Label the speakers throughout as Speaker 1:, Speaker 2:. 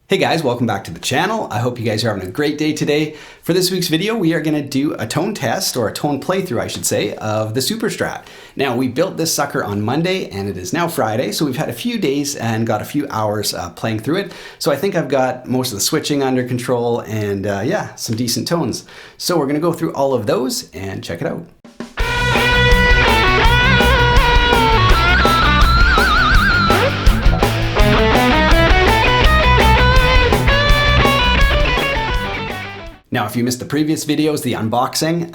Speaker 1: Hey guys, welcome back to the channel. I hope you guys are having a great day today. For this week's video, we are gonna do a tone test, or a tone playthrough, I should say, of the SuperStrat. Now, we built this sucker on Monday and it is now Friday, so we've had a few days and got a few hours playing through it. So I think I've got most of the switching under control and yeah, some decent tones. So we're gonna go through all of those and check it out. Now, if you missed the previous videos, the unboxing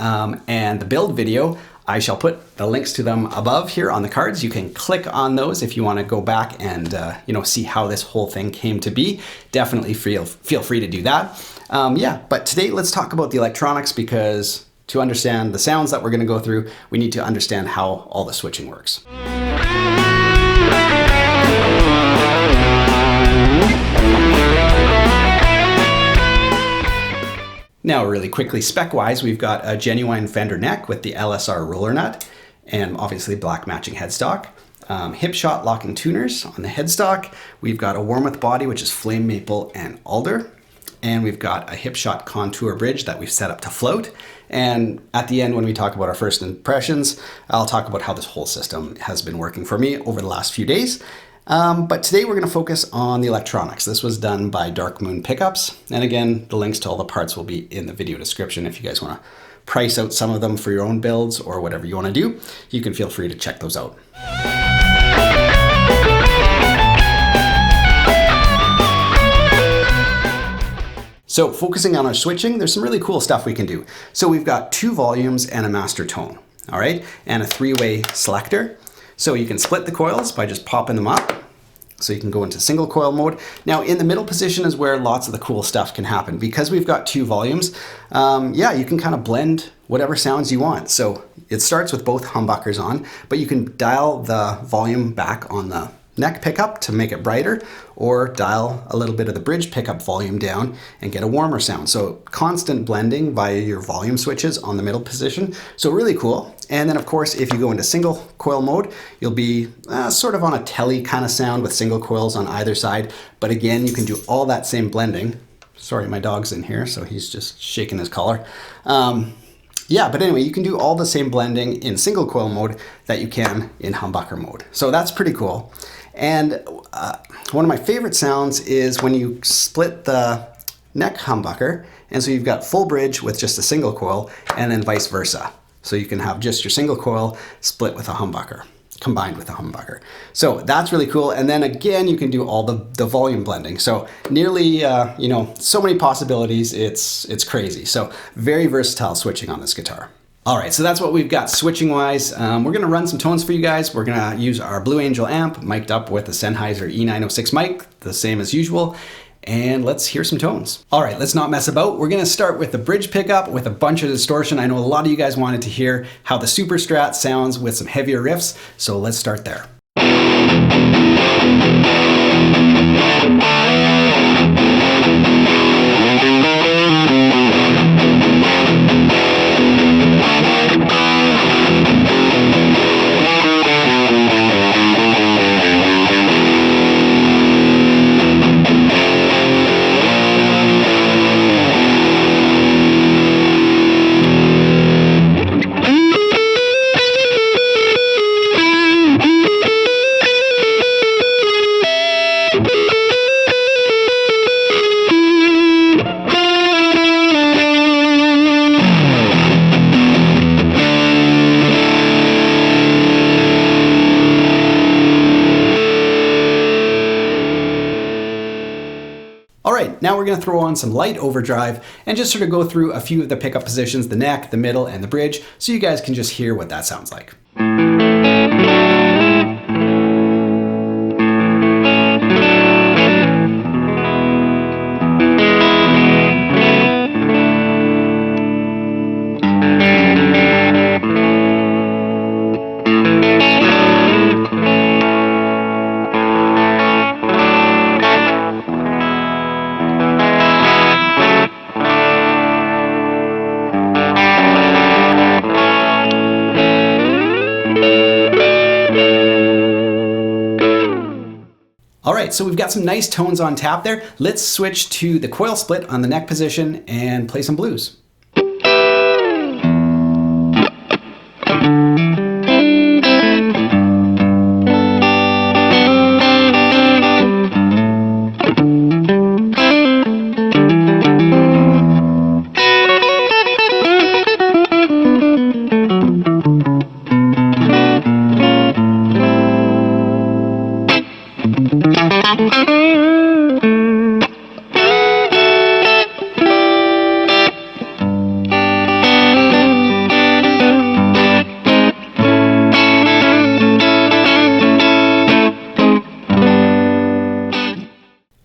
Speaker 1: and the build video, I shall put the links to them above here on the cards. You can click on those if you want to go back and see how this whole thing came to be. Definitely feel free to do that. Yeah, but today let's talk about the electronics, because to understand the sounds that we're going to go through, we need to understand how all the switching works. Now, really quickly, spec-wise, we've got a genuine Fender neck with the LSR roller nut and obviously black matching headstock. Hip shot locking tuners on the headstock. We've got a Warmoth body, which is flame maple and alder. And we've got a hip shot contour bridge that we've set up to float. And at the end, when we talk about our first impressions, I'll talk about how this whole system has been working for me over the last few days. But today we're going to focus on the electronics. This was done by Dark Moon Pickups. And again, the links to all the parts will be in the video description. If you guys want to price out some of them for your own builds or whatever you want to do, you can feel free to check those out. So focusing on our switching, there's some really cool stuff we can do. So we've got 2 volumes and a master tone, all right? And a 3-way selector. So you can split the coils by just popping them up. So you can go into single coil mode. Now in the middle position is where lots of the cool stuff can happen. Because we've got 2 volumes, yeah, you can kind of blend whatever sounds you want. So it starts with both humbuckers on, but you can dial the volume back on the neck pickup to make it brighter, or dial a little bit of the bridge pickup volume down and get a warmer sound. So constant blending via your volume switches on the middle position. So really cool. And then of course, if you go into single coil mode, you'll be sort of on a telly kind of sound with single coils on either side. But again, you can do all that same blending. Sorry, my dog's in here, so he's just shaking his collar. Yeah, but anyway, you can do all the same blending in single coil mode that you can in humbucker mode. So that's pretty cool. And one of my favorite sounds is when you split the neck humbucker, and so you've got full bridge with just a single coil, and then vice versa. So you can have just your single coil split with a humbucker, combined with a humbucker. So that's really cool. And then again, you can do all the volume blending. So nearly, so many possibilities, it's crazy. So very versatile switching on this guitar. All right, so that's what we've got switching wise. We're gonna run some tones for you guys. We're gonna use our Blue Angel amp mic'd up with the Sennheiser E906 mic, the same as usual. And let's hear some tones. All right, let's not mess about. We're gonna start with the bridge pickup with a bunch of distortion. I know a lot of you guys wanted to hear how the SuperStrat sounds with some heavier riffs, so let's start there. Now we're going to throw on some light overdrive and just sort of go through a few of the pickup positions, the neck, the middle, and the bridge, so you guys can just hear what that sounds like. so we've got some nice tones on tap there. Let's switch to the coil split on the neck position and play some blues.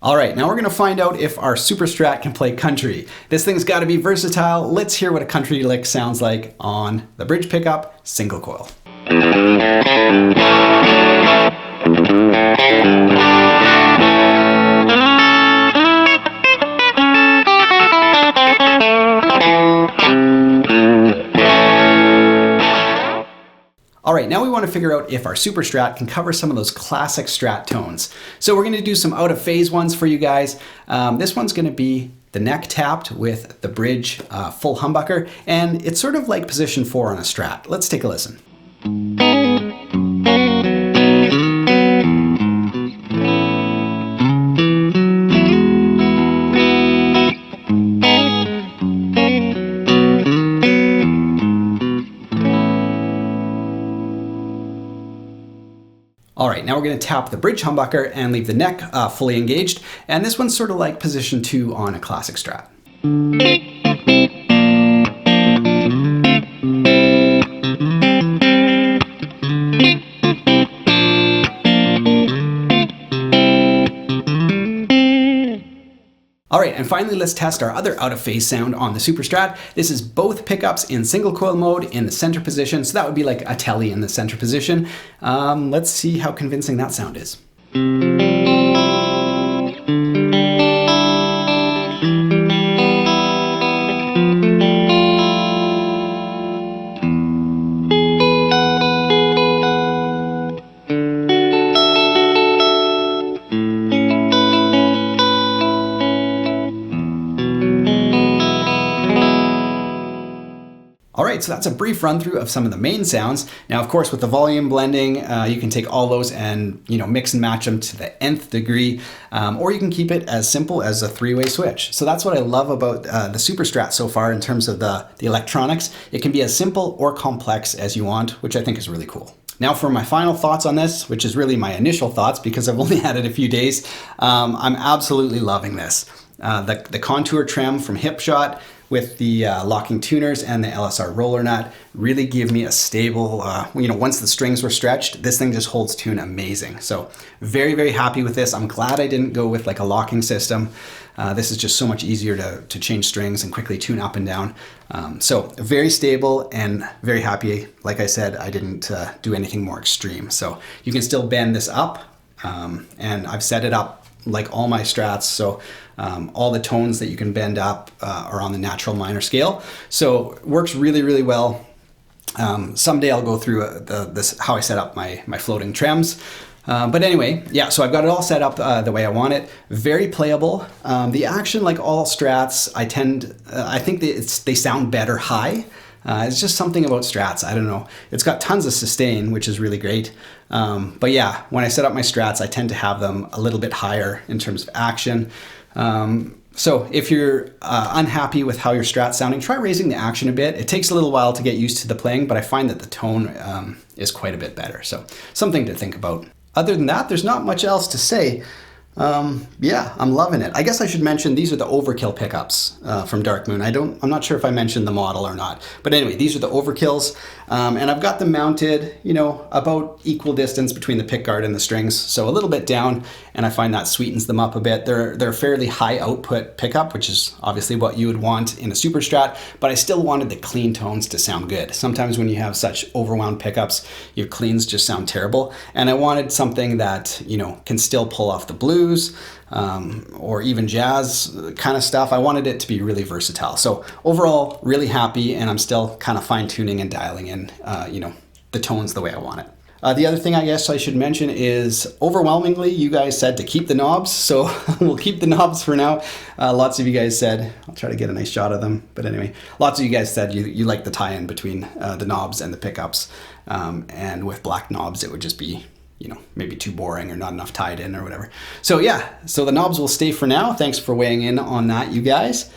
Speaker 1: All right, now we're gonna find out if our SuperStrat can play country. This thing's gotta be versatile. Let's hear what a country lick sounds like on the bridge pickup, single coil. All right, now we want to figure out if our SuperStrat can cover some of those classic Strat tones. So we're going to do some out of phase ones for you guys. This one's going to be the neck tapped with the bridge full humbucker, and it's sort of like position 4 on a Strat. Let's take a listen. All right, now we're going to tap the bridge humbucker and leave the neck fully engaged. And this one's sort of like position 2 on a classic Strat. All right, and finally, let's test our other out of phase sound on the SuperStrat. This is both pickups in single coil mode in the center position. So that would be like a telly in the center position. Let's see how convincing that sound is. All right, so that's a brief run through of some of the main sounds. Now, of course, with the volume blending, you can take all those and mix and match them to the nth degree, or you can keep it as simple as a 3-way switch. So that's what I love about the SuperStrat so far in terms of the electronics. It can be as simple or complex as you want, which I think is really cool. Now for my final thoughts on this, which is really my initial thoughts because I've only had it a few days, I'm absolutely loving this. The contour trim from Hipshot with the locking tuners and the LSR roller nut really give me a stable, once the strings were stretched, this thing just holds tune amazing. So very, very happy with this. I'm glad I didn't go with like a locking system. This is just so much easier to change strings and quickly tune up and down. So very stable and very happy. Like I said, I didn't do anything more extreme. So you can still bend this up, and I've set it up like all my Strats. So all the tones that you can bend up are on the natural minor scale. So it works really, really well. Someday I'll go through how I set up my floating trems. But anyway, yeah, so I've got it all set up the way I want it. Very playable. The action, like all Strats, I think they sound better high. It's just something about Strats, I don't know. It's got tons of sustain, which is really great. But yeah, when I set up my Strats, I tend to have them a little bit higher in terms of action. So if you're unhappy with how your Strat's sounding, try raising the action a bit. It takes a little while to get used to the playing, but I find that the tone is quite a bit better. So something to think about. Other than that, there's not much else to say. Yeah, I'm loving it. I guess I should mention these are the Overkill pickups from Dark Moon. I'm not sure if I mentioned the model or not, but anyway, these are the Overkills, and I've got them mounted, about equal distance between the pickguard and the strings, so a little bit down, and I find that sweetens them up a bit. They're a fairly high output pickup, which is obviously what you would want in a SuperStrat, but I still wanted the clean tones to sound good. Sometimes when you have such overwound pickups, your cleans just sound terrible, and I wanted something that can still pull off the blues, or even jazz kind of stuff. I wanted it to be really versatile. So overall, really happy, and I'm still kind of fine tuning and dialing in, the tones the way I want it. The other thing I guess I should mention is overwhelmingly you guys said to keep the knobs, so we'll keep the knobs for now. Lots of you guys said, I'll try to get a nice shot of them, but anyway, lots of you guys said you like the tie-in between the knobs and the pickups, and with black knobs it would just be, you know, maybe too boring or not enough tied in or whatever. So yeah, so the knobs will stay for now. Thanks for weighing in on that, you guys.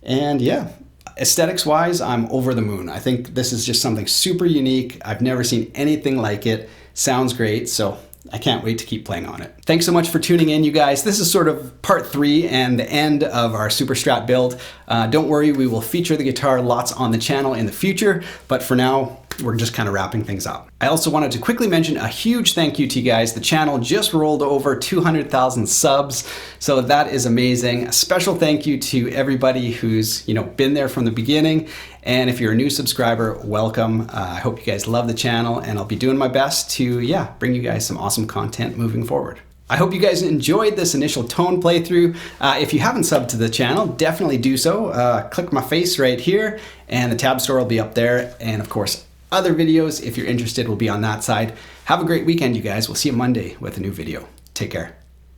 Speaker 1: And yeah, aesthetics wise, I'm over the moon. I think this is just something super unique. I've never seen anything like it. Sounds great, so I can't wait to keep playing on it. Thanks so much for tuning in, you guys. This is sort of part 3 and the end of our SuperStrat build. Don't worry, we will feature the guitar lots on the channel in the future, but for now, we're just kind of wrapping things up. I also wanted to quickly mention a huge thank you to you guys. The channel just rolled over 200,000 subs, so that is amazing. A special thank you to everybody who's, you know, been there from the beginning. And if you're a new subscriber, welcome. I hope you guys love the channel, and I'll be doing my best to, yeah, bring you guys some awesome content moving forward. I hope you guys enjoyed this initial tone playthrough. If you haven't subbed to the channel, definitely do so. Click my face right here, and the tab store will be up there. And of course, other videos, if you're interested, will be on that side. Have a great weekend, you guys. We'll see you Monday with a new video. Take care.